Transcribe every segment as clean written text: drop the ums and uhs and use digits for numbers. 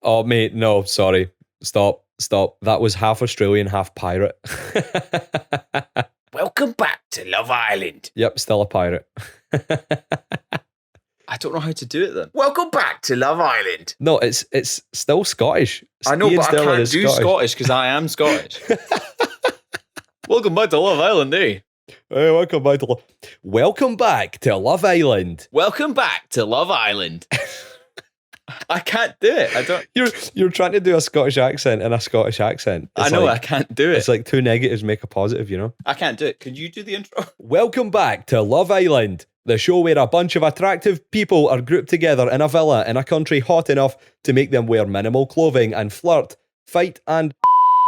Oh, mate, no, sorry. Stop. That was half Australian, half pirate. Welcome back to Love Island. Yep, still a pirate. I don't know how to do it then. Welcome back to Love Island. No, it's still Scottish. I know, Ian but I Sterling can't is do Scottish because I am Scottish. Welcome back to Love Island, eh? Hey, welcome back to Love Island. Welcome back to Love Island. I can't do it. I don't. You're trying to do a Scottish accent and a Scottish accent. I know, I can't do it. It's like two negatives make a positive, you know? I can't do it. Could you do the intro? Welcome back to Love Island, the show where a bunch of attractive people are grouped together in a villa in a country hot enough to make them wear minimal clothing and flirt, fight, and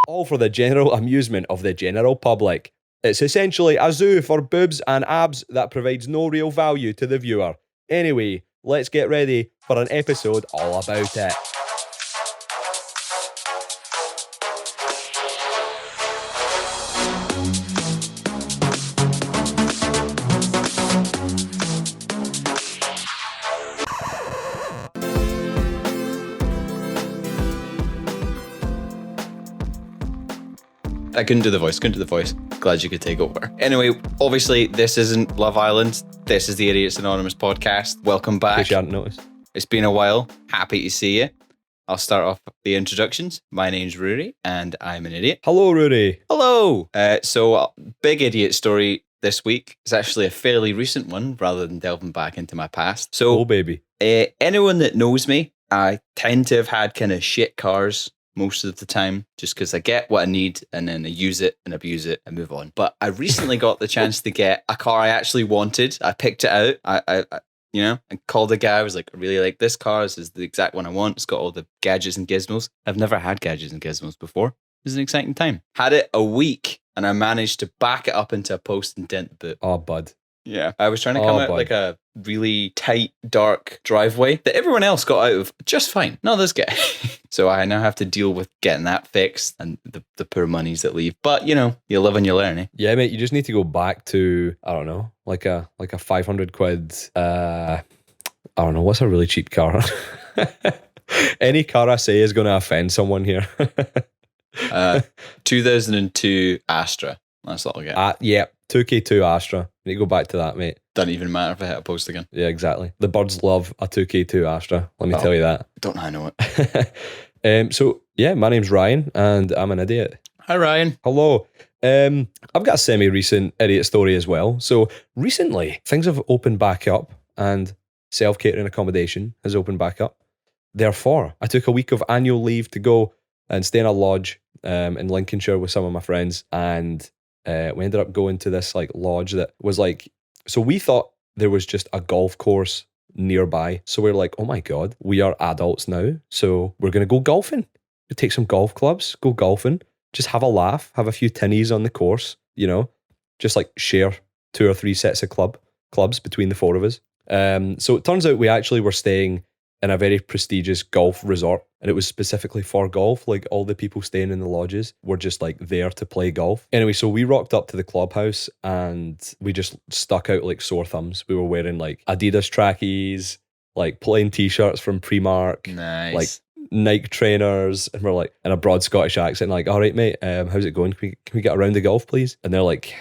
all for the general amusement of the general public. It's essentially a zoo for boobs and abs that provides no real value to the viewer. Anyway, let's get ready for an episode all about it. I couldn't do the voice. Glad you could take over. Anyway, obviously, this isn't Love Island. This is the Idiots Anonymous podcast. Welcome back. In case you hadn't noticed. It's been a while. Happy to see you. I'll start off the introductions. My name's Rory, and I'm an idiot. Hello, Rory. Hello. Big idiot story this week. It's actually a fairly recent one, rather than delving back into my past. So, Oh, baby. Anyone that knows me, I tend to have had kind of shit cars most of the time, just because I get what I need and then I use it and abuse it and move on. But I recently got the chance to get a car I actually wanted. I picked it out. I called the guy. I was like, I really like this car. This is the exact one I want. It's got all the gadgets and gizmos. I've never had gadgets and gizmos before. It was an exciting time. Had it a week and I managed to back it up into a post and dent boot. Oh, bud. Yeah, I was trying to come out like a really tight, dark driveway that everyone else got out of just fine. Not this guy. So I now have to deal with getting that fixed and the poor monies that leave. But, you know, you live and you learn, eh? Yeah, mate, you just need to go back to, I don't know, like a 500 quid, I don't know, what's a really cheap car? Any car I say is going to offend someone here. 2002 Astra. That's what I'll get. Yeah, 2K2 Astra. You need to go back to that, mate. Doesn't even matter if I hit a post again. Yeah, exactly. The birds love a 2K2 Astra. Let me tell you that. Don't I know it? So, yeah, my name's Ryan and I'm an idiot. Hi, Ryan. Hello. I've got a semi-recent idiot story as well. So recently, things have opened back up and self-catering accommodation has opened back up. Therefore, I took a week of annual leave to go and stay in a lodge in Lincolnshire with some of my friends, and we ended up going to this like lodge that was like, so we thought there was just a golf course nearby. So we're like, oh my God, we are adults now. So we're going to go golfing. We take some golf clubs, go golfing, just have a laugh, have a few tinnies on the course, you know, just like share 2 or 3 sets of clubs between the 4 of us. So it turns out we actually were staying in a very prestigious golf resort, and it was specifically for golf. Like all the people staying in the lodges were just like there to play golf. Anyway, so we rocked up to the clubhouse and we just stuck out like sore thumbs. We were wearing like Adidas trackies, like plain t-shirts from Primark, Nice. like Nike trainers, and we're like in a broad Scottish accent, like, all right, mate, how's it going? Can we get a round of golf, please? And they're like,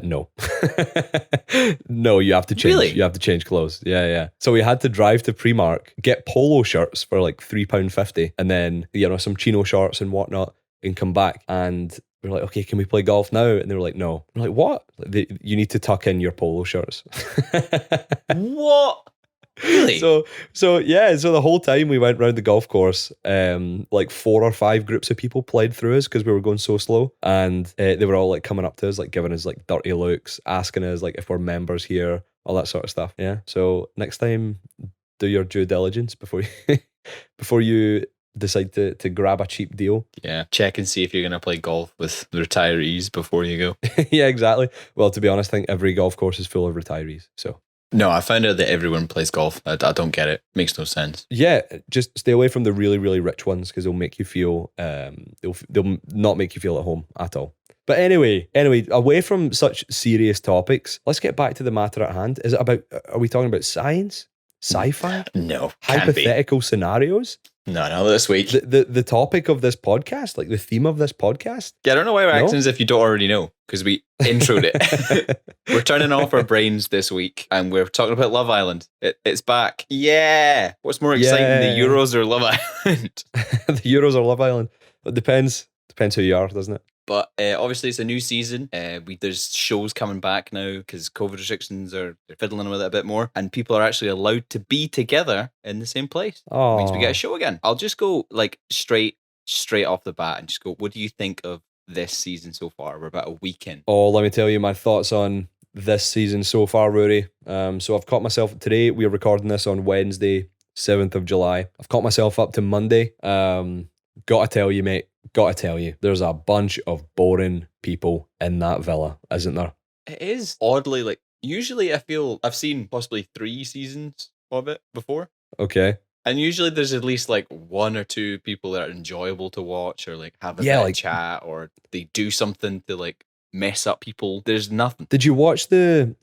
no. No, you have to change. Really? You have to change clothes. Yeah. So we had to drive to Primark, get polo shirts for like £3.50, and then, you know, some chino shorts and whatnot, and come back. And we're like, okay, can we play golf now? And they were like, no. We're like, what? You need to tuck in your polo shirts. What? Really? So the whole time we went round the golf course, like 4 or 5 groups of people played through us because we were going so slow, and they were all like coming up to us, like giving us like dirty looks, asking us like if we're members here, all that sort of stuff. Yeah. So next time, do your due diligence before you decide to grab a cheap deal. Yeah. Check and see if you're going to play golf with the retirees before you go. Yeah, exactly. Well, to be honest, I think every golf course is full of retirees. So. No, I found out that everyone plays golf. I don't get it. Makes no sense. Yeah, just stay away from the really, really rich ones because they'll make you feel, they'll not make you feel at home at all. But anyway, away from such serious topics, let's get back to the matter at hand. Are we talking about science? sci-fi, No, can't be. hypothetical scenarios. No, this week. The topic of this podcast, like the theme of this podcast. Yeah, I don't know why we're No? acting as if you don't already know, because we introed it. We're turning off our brains this week, and we're talking about Love Island. It's back. Yeah. What's more exciting, the Yeah. Euros or Love Island? The Euros or Love Island. It depends who you are, doesn't it? But obviously, it's a new season. There's shows coming back now because COVID restrictions are they're fiddling with it a bit more, and people are actually allowed to be together in the same place. Oh, Means we get a show again. I'll just go like straight off the bat and just go. What do you think of this season so far? We're about a week in. Oh, let me tell you my thoughts on this season so far, Rory. So I've caught myself today. We are recording this on Wednesday, 7th of July. I've caught myself up to Monday. Gotta tell you, mate. Gotta tell you, there's a bunch of boring people in that villa, isn't there? It is oddly like usually I feel I've seen possibly 3 seasons of it before. Okay. And usually there's at least like 1 or 2 people that are enjoyable to watch or like have a Yeah, bit of like- chat or they do something to like mess up people. There's nothing. Did you watch the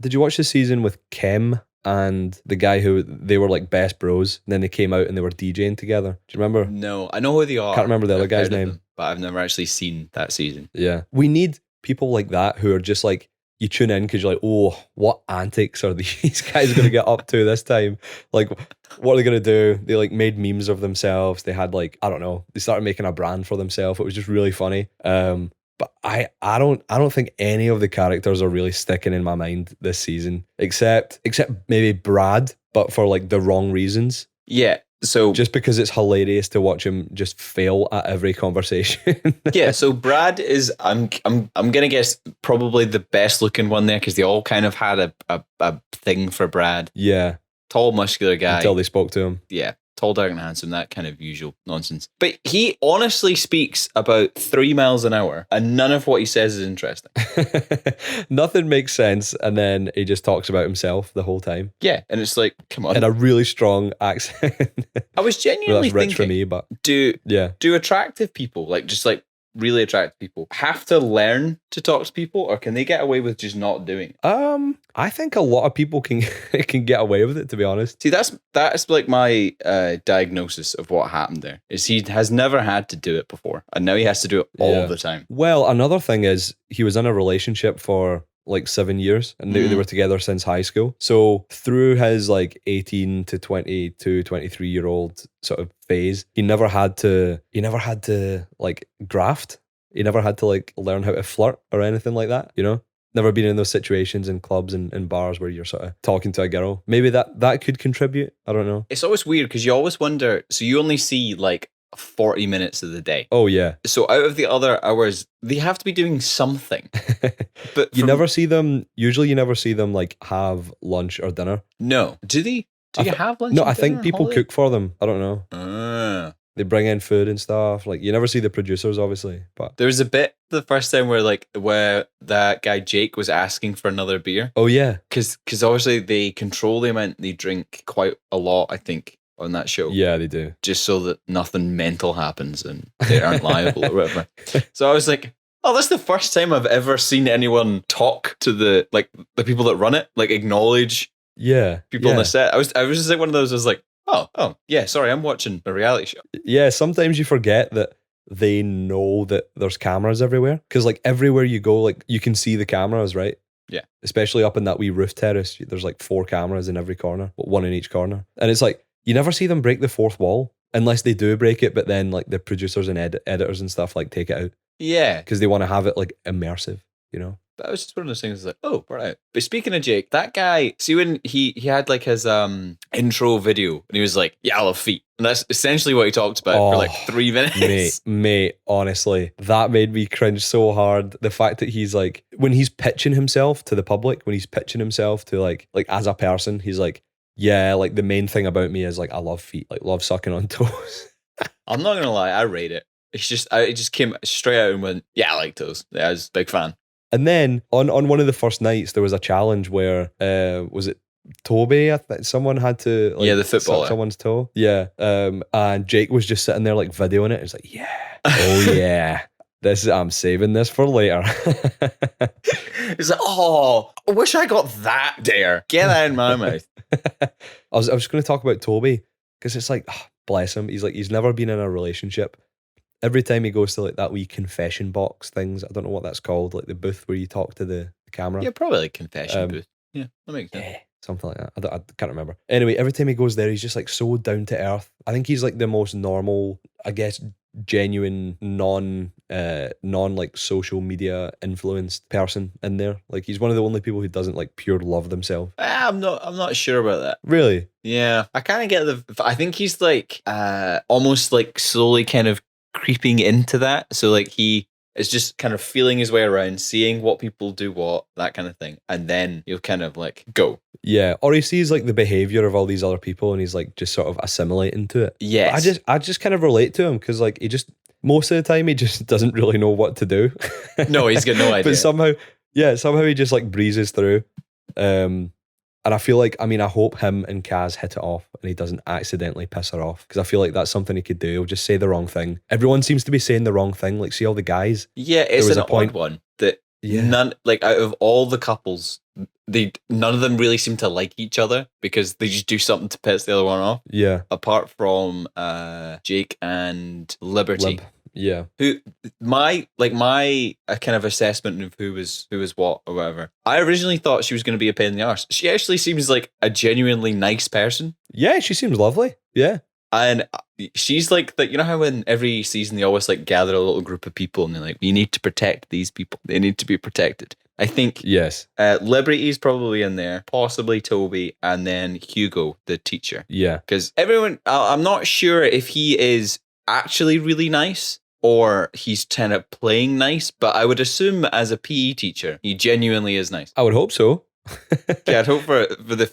season with Kim and the guy who they were like best bros, and then they came out and they were DJing together? Do you remember? No, I know who they are. Can't remember the other I've guy's heard of name. them, but I've never actually seen that season. Yeah. We need people like that who are just like, you tune in because you're like, oh, what antics are these guys going to get up to this time? Like, what are they going to do? They like made memes of themselves. They had like, I don't know, they started making a brand for themselves. It was just really funny. But I don't think any of the characters are really sticking in my mind this season, except maybe Brad, but for like the wrong reasons. Yeah. So Just because it's hilarious to watch him just fail at every conversation. yeah, so Brad is I'm gonna guess probably the best looking one there because they all kind of had a thing for Brad. Yeah. Tall, muscular guy. Until they spoke to him. Yeah, tall, dark, and handsome. That kind of usual nonsense. But he honestly speaks about 3 miles an hour, and none of what he says is interesting. Nothing makes sense, and then he just talks about himself the whole time Yeah, and it's like, come on. in a really strong accent. I was Well, genuinely that's rich for thinking, me, but do yeah. attractive people, like just like really attractive people, have to learn to talk to people, or can they get away with just not doing it? I think a lot of people can get away with it, to be honest. See, that's like my diagnosis of what happened there. Is he has never had to do it before, and now he has to do it all Yeah. the time. Well, another thing is he was in a relationship for like 7 years, and they were together since high school. So through his like 18 to 22, 23-year-old sort of phase, he never had to like graft. He never had to like learn how to flirt or anything like that, you know? Never been in those situations in clubs and bars where you're sort of talking to a girl. Maybe that could contribute. I don't know. It's always weird because you always wonder. So you only see like 40 minutes of the day. Oh yeah. So out of the other hours, they have to be doing something. But You from- never see them like have lunch or dinner. No. Do they? Do you have lunch? No, and I think dinner on people holiday? cook for them. I don't know. Ah. They bring in food and stuff. Like you never see the producers, obviously, but There was a bit the first time where that guy Jake was asking for another beer oh yeah, because obviously they control the amount they drink quite a lot. I think on that show. yeah, they do. Just so that nothing mental happens and they aren't liable or whatever. So I was like, oh, that's the first time I've ever seen anyone talk to the people that run it, like acknowledge Yeah, people yeah. on the set. I was just like one of those. I was like, oh, yeah, sorry, I'm watching a reality show. Yeah, sometimes you forget that they know that there's cameras everywhere because like everywhere you go, like you can see the cameras, right? Yeah. Especially up in that wee roof terrace, there's like 4 cameras in every corner, one in each corner, and it's like you never see them break the 4th wall unless they do break it. But then like the producers and editors and stuff like take it out Yeah, because they want to have it like immersive, you know? but I was just one of those things like, oh, right. But speaking of Jake, that guy, see when he had like his intro video and he was like, yeah, I love feet. And that's essentially what he talked about for like 3 minutes. Mate, honestly, that made me cringe so hard. The fact that he's like, when he's pitching himself to the public, when he's pitching himself to like as a person, he's like, yeah, like the main thing about me is like I love feet, like love sucking on toes. I'm not gonna lie, I rate it. It's just it just came straight out and went, yeah, I like toes. Yeah, I was a big fan. And then on one of the first nights, there was a challenge where was it Toby? I think someone had to like, Yeah, the suck footballer. someone's toe. Yeah, and Jake was just sitting there like videoing it. It's like, yeah, oh yeah, I'm saving this for later. It's like, oh, I wish I got that dare. Get that in my mouth. I was going to talk about Toby because it's like, bless him. He's never been in a relationship. Every time he goes to like that wee confession box things, I don't know what that's called, like the booth where you talk to the camera. Yeah, probably like confession booth. Yeah, that makes sense. Yeah, something like that. I can't remember. Anyway, every time he goes there, he's just like so down to earth. I think he's like the most normal, I guess, genuine, non like social media influenced person in there. Like he's one of the only people who doesn't like pure love themselves. I'm not sure about that. Really? Yeah, I kind of get I think he's like almost like slowly kind of creeping into that. So like he is just kind of feeling his way around, seeing what people do, that kind of thing, and then he'll kind of like go. Yeah, or he sees like the behavior of all these other people, and he's like just sort of assimilating to it. Yes, I just kind of relate to him because like he just most of the time he just doesn't really know what to do. No, he's got no idea. But somehow he just like breezes through. And I feel like, I mean, I hope him and Kaz hit it off and he doesn't accidentally piss her off because I feel like that's something he could do. He'll just say the wrong thing. Everyone seems to be saying the wrong thing. Like, see all the guys? Yeah, it's an odd one that none, like out of all the couples, none of them really seem to like each other because they just do something to piss the other one off. Yeah. Apart from Jake and Liberty. Yeah. Who my kind of assessment of who was what or whatever. I originally thought she was going to be a pain in the arse. She actually seems like a genuinely nice person. Yeah, she seems lovely. Yeah. And she's like that. You know how in every season they always like gather a little group of people and they're like, we need to protect these people. They need to be protected. I think yes. Liberty's probably in there, possibly Toby, and then Hugo, the teacher. Yeah. Because everyone, I'm not sure if he is actually really nice or he's kind of playing nice, but I would assume as a PE teacher, he genuinely is nice. I would hope so. Yeah, I'd hope for the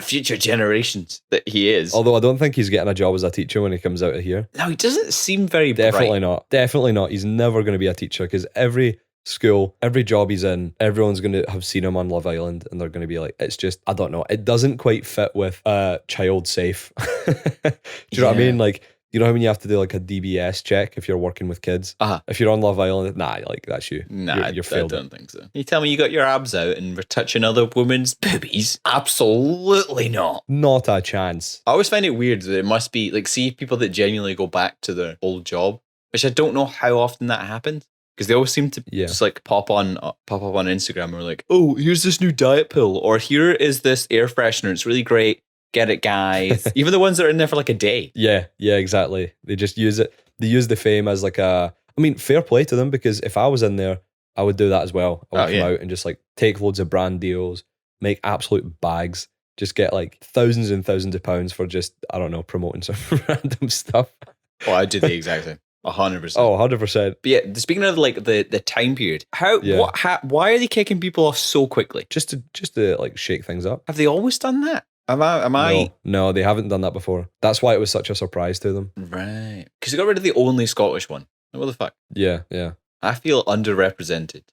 future generations that he is. Although I don't think he's getting a job as a teacher when he comes out of here. No, he doesn't seem very Definitely bright. not. Definitely not. He's never going to be a teacher because every school, every job he's in, everyone's going to have seen him on Love Island and they're going to be like, it's just, I don't know. It doesn't quite fit with child safe. Do you know what I mean? Like, you know how when you have to do like a DBS check if you're working with kids? If you're on Love Island, like that's you. Nah, you're I don't think so. You tell me you got your abs out and we're touching other women's boobies? Absolutely not. Not a chance. I always find it weird that it must be like, see people that genuinely go back to their old job, which I don't know how often that happens. Because they always seem to just like pop up on Instagram or like, oh, here's this new diet pill, or here is this air freshener. It's really great. Get it, guys. Even the ones that are in there for like a day. Yeah, exactly. They just use it. They use the fame as like I mean, fair play to them because if I was in there, I would do that as well. I would come out and just like take loads of brand deals, make absolute bags, just get like thousands and thousands of pounds for just, I don't know, promoting some random stuff. Oh, I do the exact same. 100%. Oh, 100%. But yeah, speaking of like the time period, why are they kicking people off so quickly? Just to like shake things up. Have they always done that? Am I? No, they haven't done that before. That's why it was such a surprise to them. Right. Because they got rid of the only Scottish one. What the fuck? Yeah. I feel underrepresented.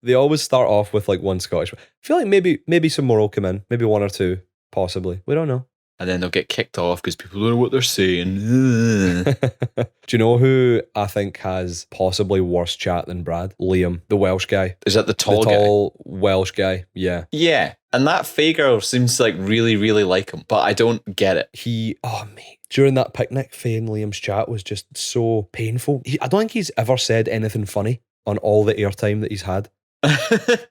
They always start off with like one Scottish one. I feel like maybe some more will come in. Maybe one or two, possibly. We don't know. And then they'll get kicked off because people don't know what they're saying. Do you know who I think has possibly worse chat than Brad? Liam, the Welsh guy. Is that the tall Welsh guy? Yeah. Yeah. And that Faye girl seems to like really, really like him, but I don't get it. Mate. During that picnic, Faye and Liam's chat was just so painful. I don't think he's ever said anything funny on all the airtime that he's had.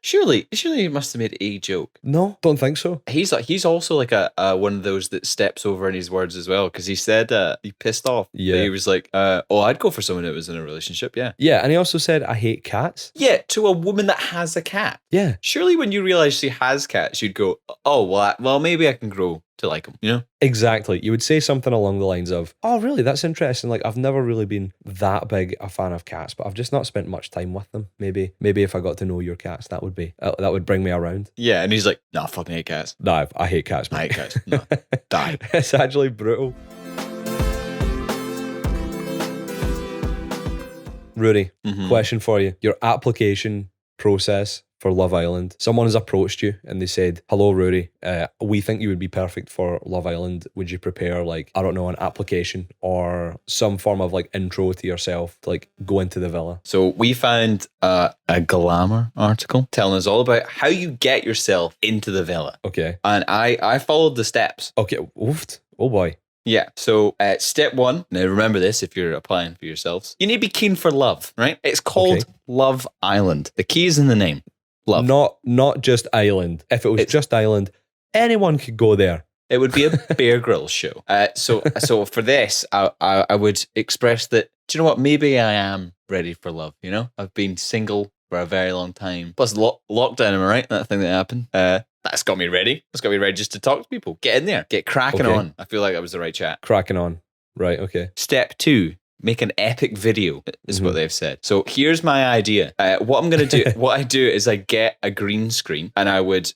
Surely he must have made a joke. No, don't think so. He's also like a one of those that steps over in his words as well because he said he pissed off. Yeah, he was like, I'd go for someone that was in a relationship. Yeah, and he also said I hate cats. Yeah, to a woman that has a cat. Yeah, surely when you realize she has cats, you'd go, oh well, maybe I can grow to like them, you know? Exactly. You would say something along the lines of, oh, really? That's interesting. Like, I've never really been that big a fan of cats, but I've just not spent much time with them. Maybe if I got to know your cats, that would bring me around. Yeah, and he's like, nah, I fucking hate cats. Nah, I hate cats, man. I hate cats. No, die. It's actually brutal. Rudy, question for you. Your application process for Love Island. Someone has approached you and they said, "Hello, Rory. We think you would be perfect for Love Island. Would you prepare like, I don't know, an application or some form of like intro to yourself to like go into the villa?" So we found a Glamour article telling us all about how you get yourself into the villa. Okay. And I followed the steps. Okay. Oofed. Oh boy. Yeah. So step one, now remember this if you're applying for yourselves, you need to be keen for love, right? It's called Love Island. The key is in the name. Love. Not just Island. If it was just Island, anyone could go there. It would be a Bear Grylls show. So for this, I would express that, do you know what? Maybe I am ready for love, you know? I've been single for a very long time. Plus lockdown, am I right? That thing that happened. That's got me ready. That's got me ready just to talk to people. Get in there. Get cracking on. I feel like that was the right chat. Cracking on. Right, okay. Step 2. Make an epic video is what they've said. So here's my idea. What I'm going to do, what I do is I get a green screen and I would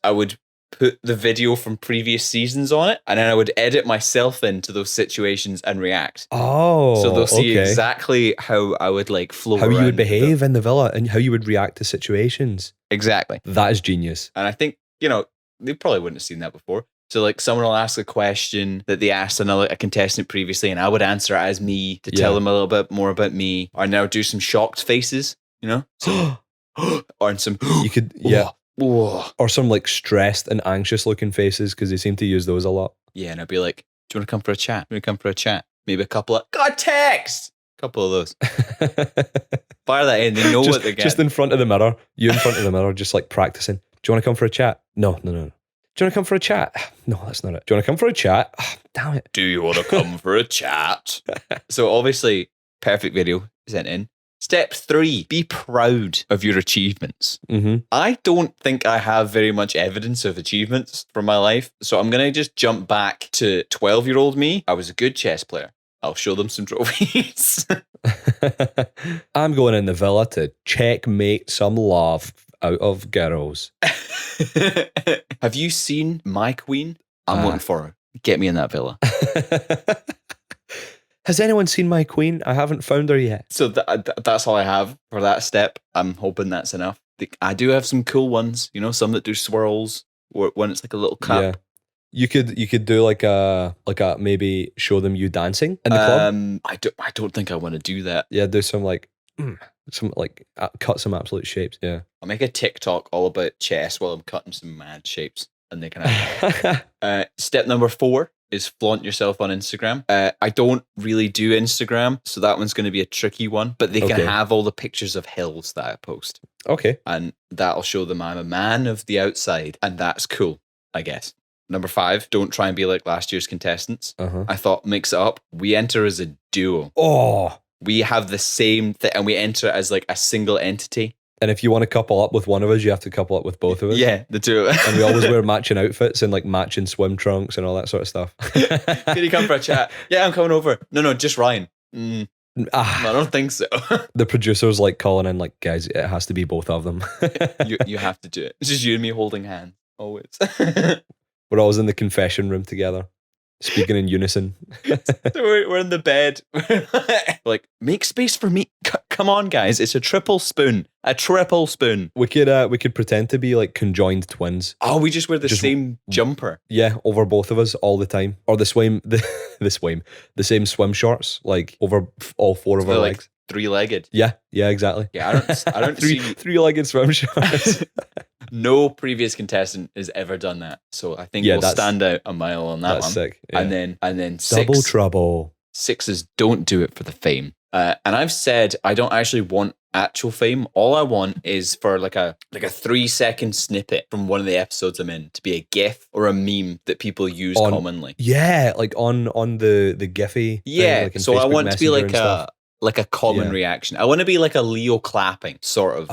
put the video from previous seasons on it, and then I would edit myself into those situations and react. Oh, so they'll see exactly how I would like flow how around. You would behave in the villa and how you would react to situations. Exactly. That is genius. And I think, you know, they probably wouldn't have seen that before. So like someone will ask a question that they asked a contestant previously, and I would answer it as me to tell them a little bit more about me, or now do some shocked faces, you know, or some you could or some like stressed and anxious looking faces, because they seem to use those a lot. Yeah, and I'd be like, "Do you want to come for a chat? Do you want to come for a chat? Maybe a couple of got text, a couple of those." Fire that in. They know what they're getting. Just in front of the mirror, you in front of the mirror, just like practicing. Do you want to come for a chat? No. Do you want to come for a chat? No, that's not it. Do you want to come for a chat? Oh, damn it. Do you want to come for a chat? So obviously, perfect video sent in. Step 3, be proud of your achievements. I don't think I have very much evidence of achievements from my life. So I'm going to just jump back to 12-year-old me. I was a good chess player. I'll show them some trophies. I'm going in the villa to checkmate some love out of girls. Have you seen My Queen? I'm waiting for her. Get me in that villa. Has anyone seen My Queen? I haven't found her yet. So that's all I have for that step. I'm hoping that's enough. I do have some cool ones, you know, some that do swirls when it's like a little cap. Yeah. You could do like a maybe show them you dancing in the club. I don't think I want to do that. Yeah, do some like cut some absolute shapes. Yeah, I'll make a TikTok all about chess while I'm cutting some mad shapes, and they can have step number 4 is flaunt yourself on Instagram. I don't really do Instagram, so that one's going to be a tricky one, but they can have all the pictures of hills that I post. Okay. And that'll show them I'm a man of the outside, and that's cool, I guess. Number 5, don't try and be like last year's contestants. I thought, mix it up. We enter as a duo. Oh. We have the same thing, and we enter as like a single entity. And if you want to couple up with one of us, you have to couple up with both of us. Yeah, the two of us. And we always wear matching outfits and like matching swim trunks and all that sort of stuff. Can you come for a chat? Yeah, I'm coming over. No, just Ryan. I don't think so. The producer's like calling in like, guys, it has to be both of them. you have to do it. It's just you and me holding hands, always. We're always in the confession room together, speaking in unison. So we're in the bed. Like, make space for me. Come on, guys. It's a triple spoon. A triple spoon. We could pretend to be like conjoined twins. Oh, we just wear the same jumper. Yeah, over both of us all the time. Or the same swim shorts, like over all 4 of our legs. 3-legged. Yeah, exactly. Yeah, I don't see 3-legged swim shorts. No previous contestant has ever done that, so I think we'll stand out a mile on that one. That's sick. Yeah. And then 6, double trouble. 6 is don't do it for the fame. And I've said I don't actually want actual fame. All I want is for like a 3-second snippet from one of the episodes I'm in to be a GIF or a meme that people use commonly. Yeah, like on the Giphy. Yeah, thing, like so Facebook I want to be Messenger like a common reaction. I want to be like a Leo clapping sort of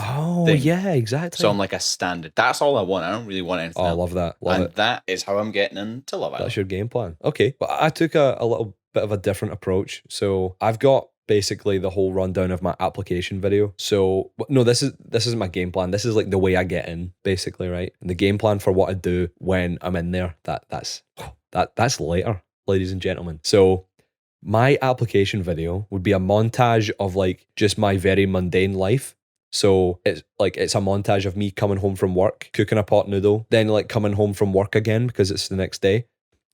thing. Yeah, exactly. So I'm like a standard. That's all I want. I don't really want anything else. I love that. And that is how I'm getting into Love Island. That's your game plan. Okay. Well, I took a little bit of a different approach. So I've got basically the whole rundown of my application video. So no, this is my game plan. This is like the way I get in, basically, right? And the game plan for what I do when I'm in there, that's later, ladies and gentlemen. So my application video would be a montage of like just my very mundane life. So it's a montage of me coming home from work, cooking a pot noodle, then like coming home from work again because it's the next day,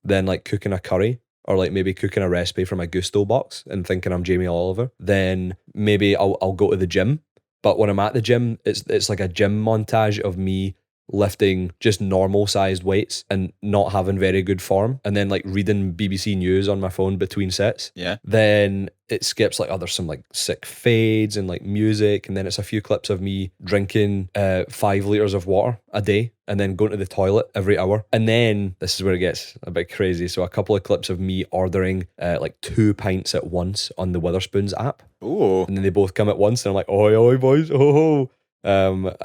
then like cooking a curry or like maybe cooking a recipe from my Gusto box and thinking I'm Jamie Oliver. Then maybe I'll go to the gym. But when I'm at the gym, it's like a gym montage of me lifting just normal sized weights and not having very good form, and then like reading BBC News on my phone between sets. Yeah. Then it skips like there's some like sick fades and like music, and then it's a few clips of me drinking 5 liters of water a day and then going to the toilet every hour. And then this is where it gets a bit crazy. So a couple of clips of me ordering like 2 pints at once on the Witherspoons app. Ooh. And then they both come at once and I'm like, oi, oi, boys, oh, ho.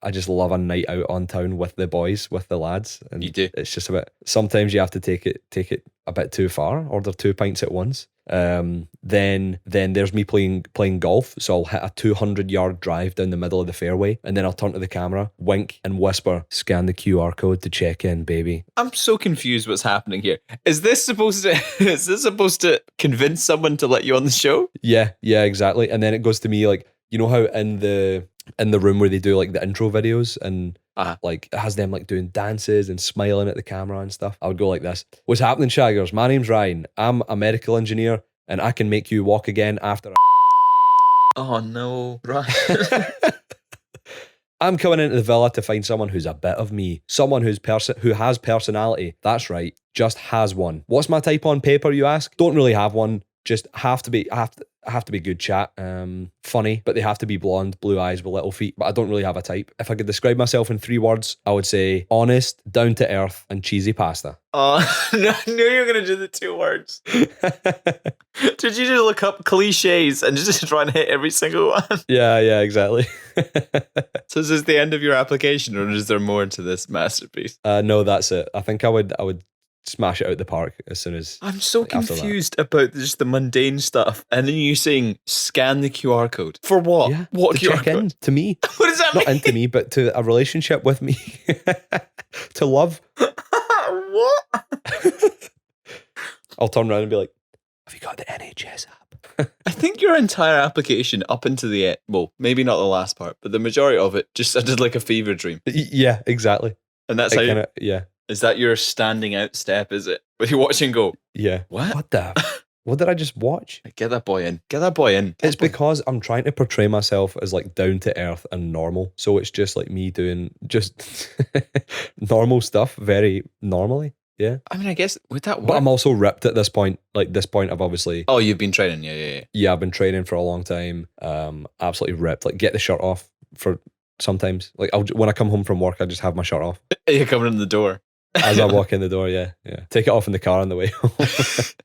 I just love a night out on town with the boys, with the lads. And You do. it's just a bit, sometimes you have to take it a bit too far, order 2 pints at once. Then there's me playing golf. So I'll hit a 200-yard drive down the middle of the fairway, and then I'll turn to the camera, wink and whisper, scan the QR code to check in, baby. I'm so confused what's happening here. Is this supposed to convince someone to let you on the show? Yeah, exactly. And then it goes to me like, you know how in the room where they do like the intro videos and like it has them like doing dances and smiling at the camera and stuff. I would go like this. What's happening, Shaggers? My name's Ryan. I'm a medical engineer and I can make you walk again after a Oh no, right. I'm coming into the villa to find someone who's a bit of me. Someone who has personality. That's right. Just has one. What's my type on paper, you ask? Don't really have one. Just have to be good chat, funny, but they have to be blonde, blue eyes with little feet. But I don't really have a type. If I could describe myself in 3 words, I would say honest, down to earth, and cheesy pasta. Oh, no, I knew you were going to do the 2 words. Did you just look up cliches and just try and hit every single one? Yeah, exactly. So is this the end of your application, or is there more to this masterpiece? No, that's it. I think I would smash it out the park as soon as. I'm so after that. confused about just the mundane stuff, and then you saying scan the QR code for what? Yeah, What to QR check code? in to me. What does that Not mean? into me, but to a relationship with me. To love. What? I'll turn around and be like, have you got the NHS app? I think your entire application up into the end, well, maybe not the last part, but the majority of it just sounded like a fever dream. Yeah, exactly. And that's It how you, kinda, yeah. is that your standing out step, is it? Where you watch and go, Yeah. what? What did I just watch? Get that boy in. Get that boy in. It's because I'm trying to portray myself as like down to earth and normal. So it's just like me doing just normal stuff very normally. Yeah. I mean, I guess, would that work? But I'm also ripped at this point. Like this point, I've obviously, Oh, you've been training. Yeah. yeah, I've been training for a long time. Absolutely ripped. Like get the shirt off for sometimes. Like when I come home from work, I just have my shirt off You're coming in the door. as I walk in the door. Yeah. Take it off in the car on the way home. As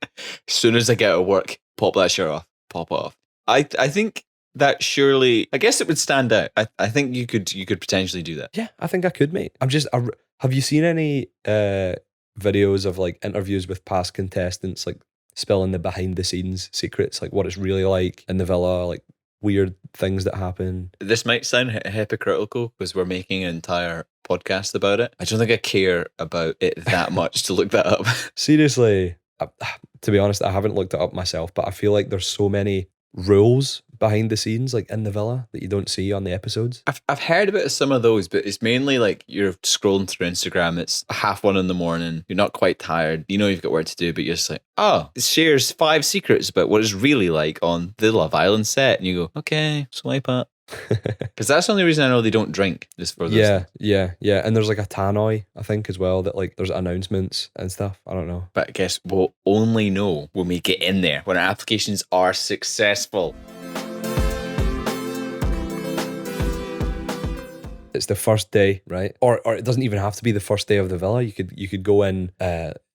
soon as I get out of work, pop that shirt off. Pop it off. I think that surely, I guess it would stand out. I think you could potentially do that. Yeah, I think I could, mate. Have you seen any videos of like interviews with past contestants, like spilling the behind the scenes secrets, like what it's really like in the villa, like weird things that happen? This might sound hypocritical because we're making an entire podcast about it. I don't think I care about it that much to look that up. Seriously, to be honest, I haven't looked it up myself, but I feel like there's so many rules behind the scenes, like in the villa, that you don't see on the episodes. I've heard about some of those, but it's mainly like you're scrolling through Instagram. It's 1:30 in the morning. You're not quite tired. You know you've got work to do, but you're just like, oh, it shares 5 secrets about what it's really like on the Love Island set. And you go, okay, swipe up. Because that's the only reason I know they don't drink, just for those things. Yeah. And there's like a tannoy, I think, as well, that like there's announcements and stuff. I don't know. But I guess we'll only know when we get in there, when our applications are successful. It's the first day, right? Or it doesn't even have to be the first day of the villa. You could go in,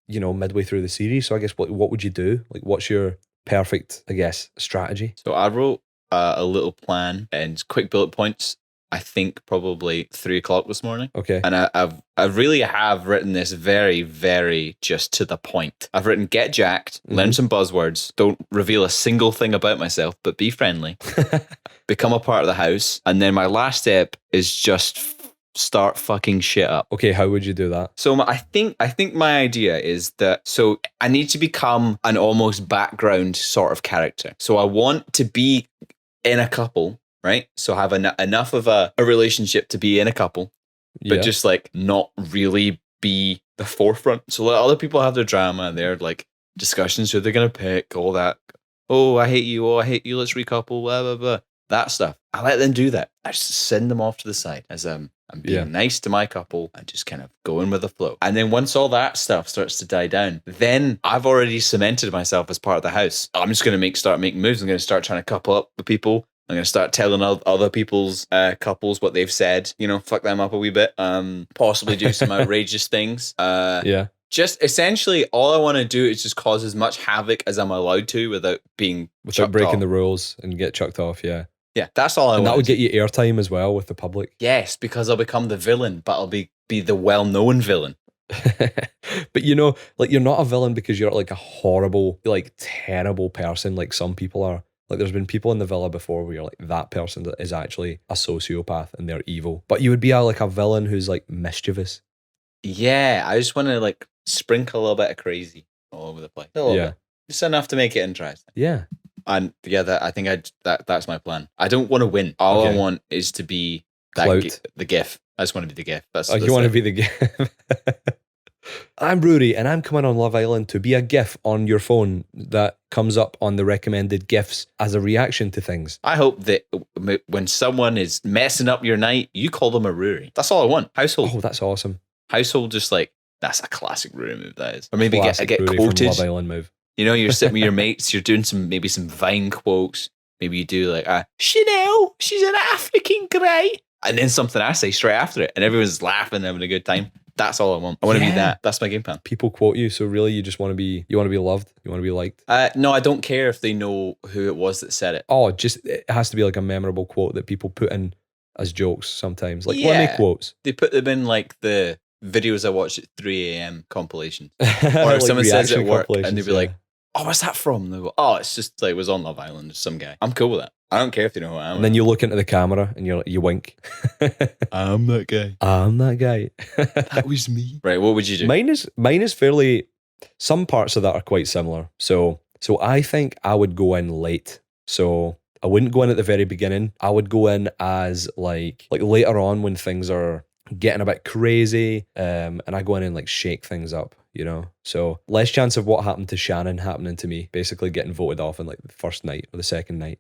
midway through the series. So I guess what would you do? Like, what's your perfect, I guess, strategy? So I wrote a little plan and quick bullet points. I think probably 3:00 this morning. Okay. And I really have written this very, very just to the point. I've written get jacked, learn some buzzwords, don't reveal a single thing about myself, but be friendly, become a part of the house. And then my last step is just start fucking shit up. Okay, how would you do that? So I think my idea is that, so I need to become an almost background sort of character. So I want to be in a couple right? So have enough of a relationship to be in a couple, but Yeah. just like not really be the forefront. So let other people have their drama and their like discussions, who they're going to pick, all that. Oh, I hate you. Oh, I hate you. Let's recouple, blah, blah, blah. That stuff. I let them do that. I just send them off to the side as I'm being Yeah. nice to my couple and just kind of going with the flow. And then once all that stuff starts to die down, then I've already cemented myself as part of the house. I'm just going to start making moves. I'm going to start trying to couple up with people. I'm going to start telling other people's couples what they've said, fuck them up a wee bit. Possibly do some outrageous things. Yeah. Just essentially, all I want to do is just cause as much havoc as I'm allowed to without Breaking the rules and get chucked off. Yeah. Yeah, that's all I want. And that would get you airtime as well with the public. Yes, because I'll become the villain, but I'll be the well-known villain. But you're not a villain because you're like a horrible, like terrible person like some people are. Like there's been people in the villa before where you're like, that person is actually a sociopath and they're evil. But you would be like a villain who's like mischievous. Yeah, I just want to like sprinkle a little bit of crazy all over the place. A little bit. Just enough to make it interesting. Yeah. And yeah, I think that's my plan. I don't want to win. All I want is to be the GIF. I just want to be the GIF. You want to be the GIF. I'm Rory, and I'm coming on Love Island to be a GIF on your phone that comes up on the recommended GIFs as a reaction to things. I hope that when someone is messing up your night, you call them a Rory. That's all I want. Household. Oh, that's awesome. Household, just like, that's a classic Rory move, that is. Or maybe classic get Rory quoted. From Love Island move. You're sitting with your mates, you're doing some Vine quotes. Maybe you do like, Chanel, she's an African grey. And then something I say straight after it, and everyone's laughing, having a good time. That's all I want. I want to be that. That's my game plan. People quote you, so really you just want to be loved. You want to be liked. No, I don't care if they know who it was that said it. Oh, it has to be like a memorable quote that people put in as jokes sometimes. Like, what are they quotes? They put them in like the videos I watch at 3 a.m. compilations. Or if like someone says it at work and they'd be yeah. like, oh, what's that from? And they go, oh, it's just like, it was on Love Island, some guy. I'm cool with that. I don't care if they know who I am. And then you look into the camera and you wink. I'm that guy. I'm that guy. That was me. Right, what would you do? Mine is fairly, some parts of that are quite similar. So I think I would go in late. So I wouldn't go in at the very beginning. I would go in as like later on when things are getting a bit crazy, and I go in and like shake things up, So less chance of what happened to Shannon happening to me, basically getting voted off in like the first night or the second night.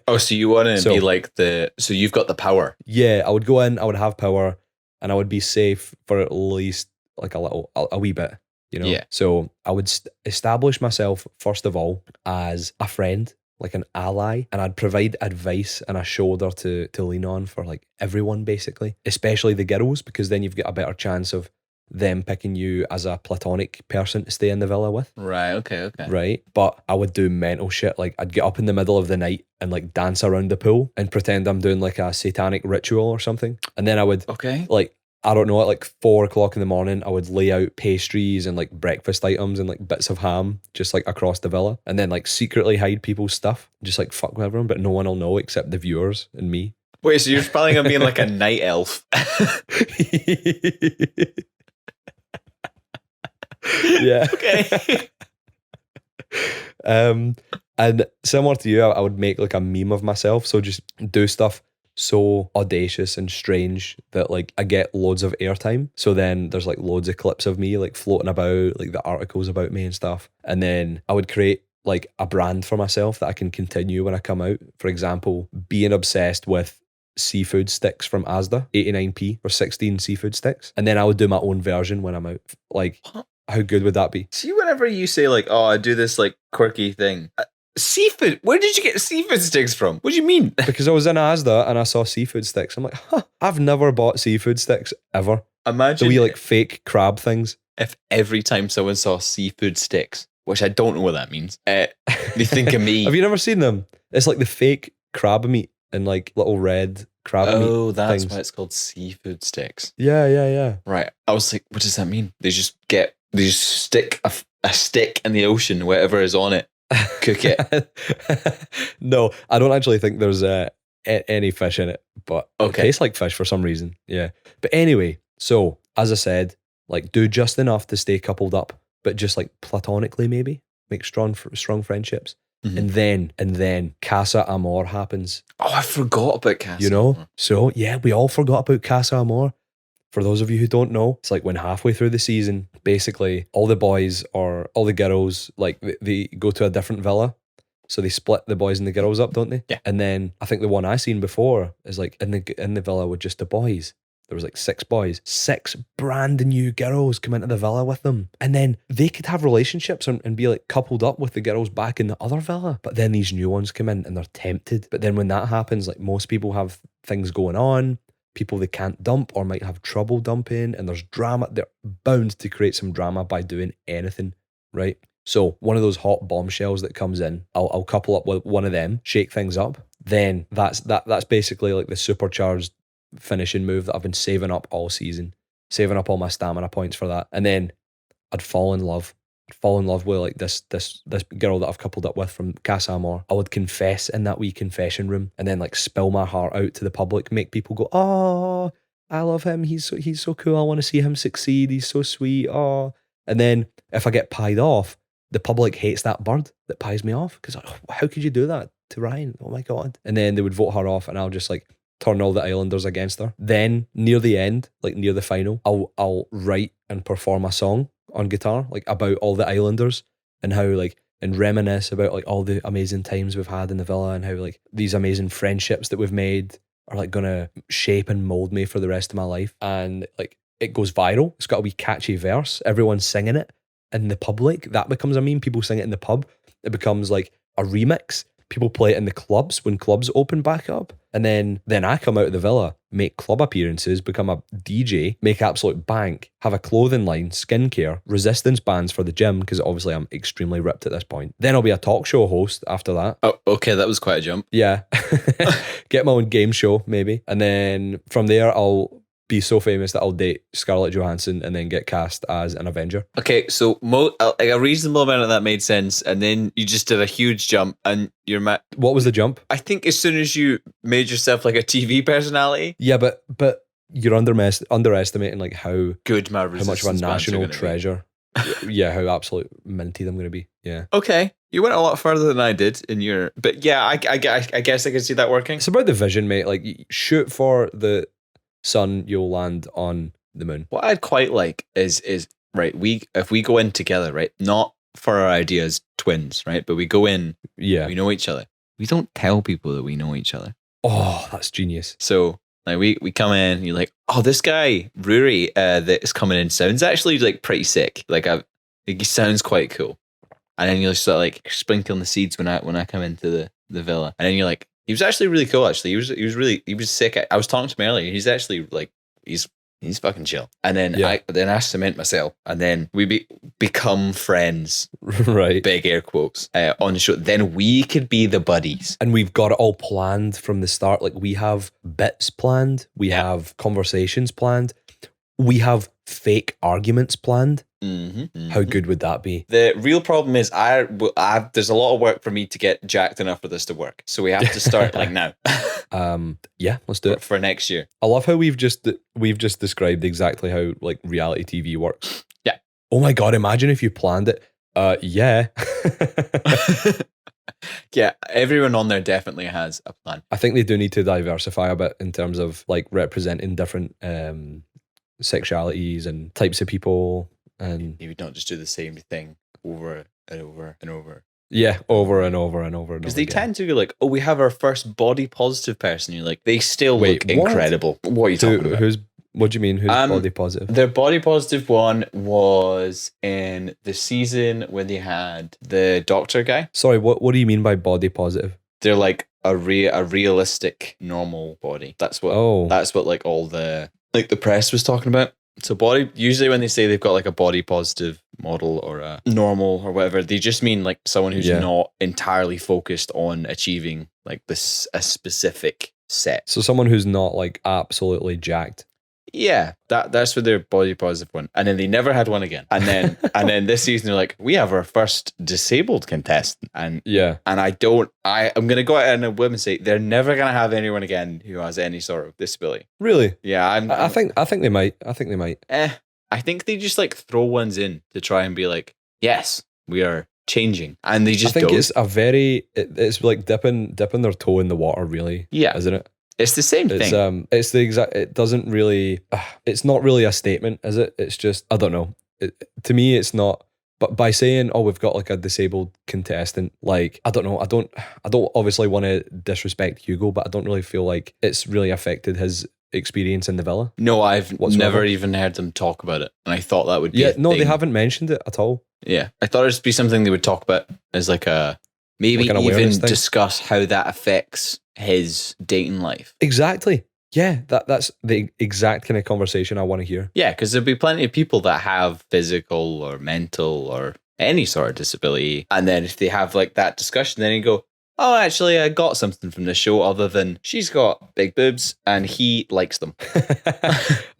Oh, so you want to be like so you've got the power. Yeah, I would go in, I would have power, and I would be safe for at least like a wee bit, Yeah. So I would establish myself first of all as a friend, like an ally, and I'd provide advice and a shoulder to lean on for like everyone, basically, especially the girls, because then you've got a better chance of them picking you as a platonic person to stay in the villa with. Right, okay. Right? But I would do mental shit. Like I'd get up in the middle of the night and like dance around the pool and pretend I'm doing like a satanic ritual or something. And then I would like, I don't know, at like 4 o'clock in the morning, I would lay out pastries and like breakfast items and like bits of ham just like across the villa, and then like secretly hide people's stuff, just like fuck with everyone, but no one will know except the viewers and me. Wait, so you're planning on being like a night elf? Yeah. Okay. And similar to you, I would make like a meme of myself. So just do stuff so audacious and strange that like I get loads of airtime. So then there's like loads of clips of me like floating about, like the articles about me and stuff. And then I would create like a brand for myself that I can continue when I come out. For example, being obsessed with seafood sticks from Asda, 89p for 16 seafood sticks. And then I would do my own version when I'm out. Like, how good would that be? See, whenever you say like, oh, I do this like quirky thing, seafood, where did you get seafood sticks from? What do you mean? Because I was in Asda and I saw seafood sticks. I'm like, I've never bought seafood sticks ever. Imagine the wee like fake crab things. If every time someone saw seafood sticks, which I don't know what that means, they think of me. Have you never seen them? It's like the fake crab meat and like little red crab meat. Oh, that's things. why it's called seafood sticks. Yeah. Right. I was like, what does that mean? They just stick a stick in the ocean, whatever is on it, cook it. No, I don't actually think there's any fish in it, but it Okay. tastes like fish for some reason. Yeah. But anyway, so as I said, like do just enough to stay coupled up, but just like platonically maybe make strong friendships. Mhm. And then Casa Amor happens. Oh, I forgot about Castle. You know? So yeah, we all forgot about Casa Amor. For those of you who don't know, it's like when halfway through the season, basically all the boys or all the girls, like they go to a different villa. So they split the boys and the girls up, don't they? Yeah. And then I think the one I seen before is like in the villa with just the boys. There was like 6 boys, 6 brand new girls come into the villa with them. And then they could have relationships and be like coupled up with the girls back in the other villa. But then these new ones come in and they're tempted. But then when that happens, like most people have things going on, people they can't dump or might have trouble dumping, and there's drama. They're bound to create some drama by doing anything, right? So one of those hot bombshells that comes in, I'll couple up with one of them, shake things up. Then that's basically like the supercharged finishing move that I've been saving up all season, saving up all my stamina points for that. And then I'd fall in love. I'd fall in love with like this girl that I've coupled up with from Casa Amor. I would confess in that wee confession room and then like spill my heart out to the public, make people go, "Oh, I love him. He's so cool. I want to see him succeed. He's so sweet." Oh, and then if I get pied off, the public hates that bird that pies me off because how could you do that to Ryan? Oh my God. And then they would vote her off and I'll just like turn all the Islanders against her. Then near the end, like near the final, I'll write and perform a song on guitar like about all the Islanders and how like and reminisce about like all the amazing times we've had in the villa and how like these amazing friendships that we've made are like gonna shape and mold me for the rest of my life. And like it goes viral. It's got a wee catchy verse. Everyone's singing it in the public. That becomes a meme. People sing it in the pub. It becomes like a remix. People play it in the clubs when clubs open back up. And then I come out of the villa, make club appearances, become a DJ, make absolute bank, have a clothing line, skincare, resistance bands for the gym, because obviously I'm extremely ripped at this point. Then I'll be a talk show host after that. Oh, okay, that was quite a jump. Yeah. Get my own game show, maybe. And then from there, I'll be so famous that I'll date Scarlett Johansson and then get cast as an Avenger. Okay, so like a reasonable amount of that made sense, and then you just did a huge jump, and you're What was the jump? I think as soon as you made yourself like a TV personality, Yeah, but you're underestimating like how good my much of a resistance bands are national gonna be. treasure. Yeah, how absolute minty I'm going to be. Yeah. Okay, you went a lot further than I did in your, but yeah, I guess I can see that working. It's about the vision, mate. Like, shoot for the sun, you'll land on the moon. What I'd quite like is right. If we go in together, right, not for our ideas twins, right, but we go in, Yeah. we know each other. We don't tell people that we know each other. Oh, that's genius. So like we come in, and you're like, oh, this guy Rory that is coming in sounds actually like pretty sick. Like he sounds quite cool. And then you'll start like sprinkling the seeds when I come into the villa, and then you're like, he was actually really cool. Actually, he was sick. I was talking to him earlier. He's actually like he's fucking chill. And then Yeah. I cement myself, and then we become friends. Right. Big air quotes on the show. Then we could be the buddies. And we've got it all planned from the start. Like, we have bits planned. We Yeah. have conversations planned. We have fake arguments planned. How good would that be? The real problem is there's a lot of work for me to get jacked enough for this to work. So we have to start like now Yeah, let's do it. for next year. I love how we've just described exactly how like reality TV works. Yeah. Oh my God, imagine if you planned it. Yeah. Yeah, everyone on there definitely has a plan. I think they do need to diversify a bit in terms of like representing different sexualities and types of people, and You would not just do the same thing over and over and over. yeah, over and over and over and Because over they again. tend to be like, oh, we have our first body positive person. You're like, they still Wait, look what? incredible. What are you talking about? What do you mean? Who's body positive? Their body positive one was in the season when they had the doctor guy. Sorry, what do you mean by body positive? They're like a realistic normal body. That's what like all the press was talking about. So body, usually when they say they've got like a body positive model or a normal or whatever, they just mean like someone who's not entirely focused on achieving like a specific set. So someone who's not like absolutely jacked. Yeah, that's for their body positive one. And then they never had one again. And then this season they're like, we have our first disabled contestant. And Yeah. I'm gonna go out on a whim and say they're never gonna have anyone again who has any sort of disability. Really? Yeah, I think they might. I think they might. I think they just like throw ones in to try and be like, yes, we are changing, and they I just think don't. it's a very it's like dipping their toe in the water, really. Yeah. Isn't it? It's the same It's thing. it's the exact. It doesn't really. It's not really a statement, is it? It's just I don't know. To me, it's not. But by saying, "Oh, we've got like a disabled contestant," like I don't know. I don't obviously want to disrespect Hugo, but I don't really feel like it's really affected his experience in the villa. No, I've whatsoever. never even heard them talk about it, and I thought that would be. Yeah, a no, they thing. haven't mentioned it at all. Yeah, I thought it'd be something they would talk about as like a maybe Like an even awareness thing. discuss how that affects his dating life. Exactly. Yeah, that's the exact kind of conversation I want to hear. Yeah, because there'll be plenty of people that have physical or mental or any sort of disability, and then if they have like that discussion, then you go, "Oh, actually, I got something from this show other than she's got big boobs and he likes them."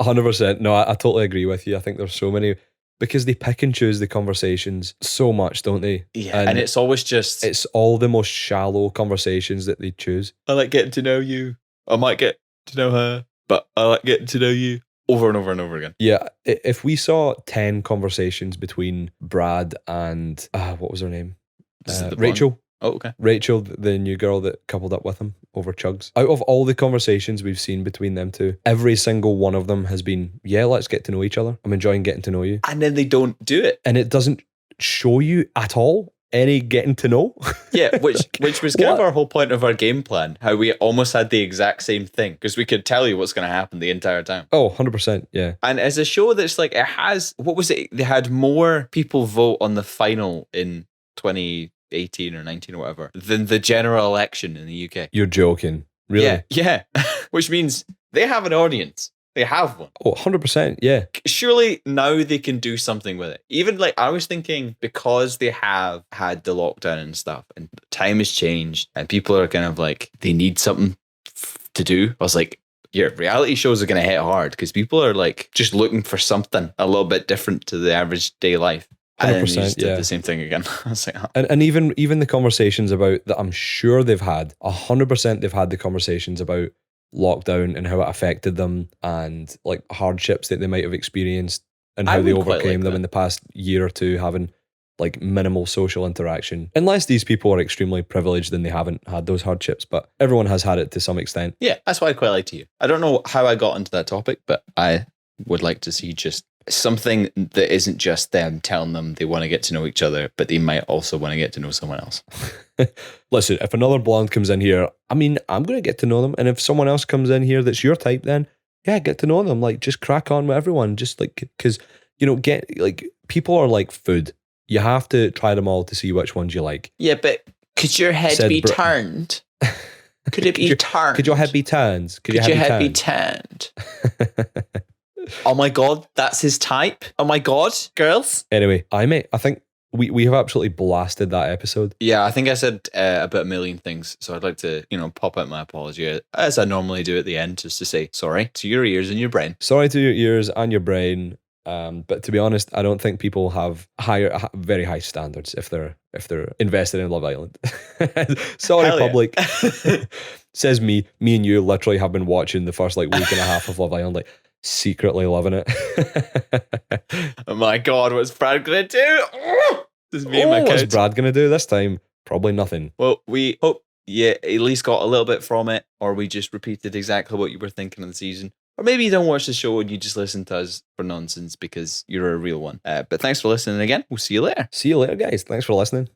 100%. No, I totally agree with you. I think there's so many because they pick and choose the conversations so much, don't they? Yeah, and it's always just It's all the most shallow conversations that they choose. I like getting to know you. I might get to know her, but I like getting to know you over and over and over again. Yeah, if we saw 10 conversations between Brad and what was her name? Is it the Rachel. Oh, okay. Rachel, the new girl that coupled up with him over Chugs. Out of all the conversations we've seen between them two, every single one of them has been, yeah, let's get to know each other. I'm enjoying getting to know you. And then they don't do it. And it doesn't show you at all any getting to know. Yeah, which was kind of What? our whole point of our game plan, how we almost had the exact same thing, because we could tell you what's going to happen the entire time. Oh, 100%. Yeah. And as a show that's like, it has, what was it? They had more people vote on the final in 2018 or 19 or whatever than the general election in the UK. You're joking. Really? Yeah. Yeah. Which means they have an audience. They have one. Oh, 100%. Yeah. Surely now they can do something with it. Even like I was thinking, because they have had the lockdown and stuff and time has changed and people are kind of like, they need something to do. I was like, yeah, reality shows are going to hit hard because people are like just looking for something a little bit different to the average day life. And then they 100%, just did yeah. the same thing again. I was like, oh. And even the conversations about that, I'm sure they've had 100%. They've had the conversations about lockdown and how it affected them and like hardships that they might have experienced and I how they would quite overcame like them that. in the past year or two, having like minimal social interaction. Unless these people are extremely privileged and they haven't had those hardships, but everyone has had it to some extent. Yeah, that's why I quite like to hear. I don't know how I got into that topic, but I would like to see just something that isn't just them telling them they want to get to know each other, but they might also want to get to know someone else. Listen, if another blonde comes in here, I mean, I'm going to get to know them. And if someone else comes in here that's your type, then yeah, get to know them. Like, just crack on with everyone. Just like, because, you know, people are like food. You have to try them all to see which ones you like. Yeah, but could your head Said be Brit- turned? Could it be turned? Could your head be turned? Could your head be turned? Oh my god, that's his type. Oh my god, girls. Anyway, I think we have absolutely blasted that episode. Yeah, I think I said about a million things, so I'd like to, pop out my apology as I normally do at the end, just to say sorry to your ears and your brain. Sorry to your ears and your brain. But to be honest, I don't think people have very high standards if they're invested in Love Island. Sorry, Hell yeah. public. Says me and you literally have been watching the first like week and a half of Love Island, like secretly loving it. Oh my god, what's Brad gonna do? This is me and my What's couch. Brad gonna do this time? Probably nothing. Well, we hope you at least got a little bit from it, or we just repeated exactly what you were thinking of the season. Or maybe you don't watch the show and you just listen to us for nonsense because you're a real one. But thanks for listening again. We'll see you later. See you later, guys. Thanks for listening.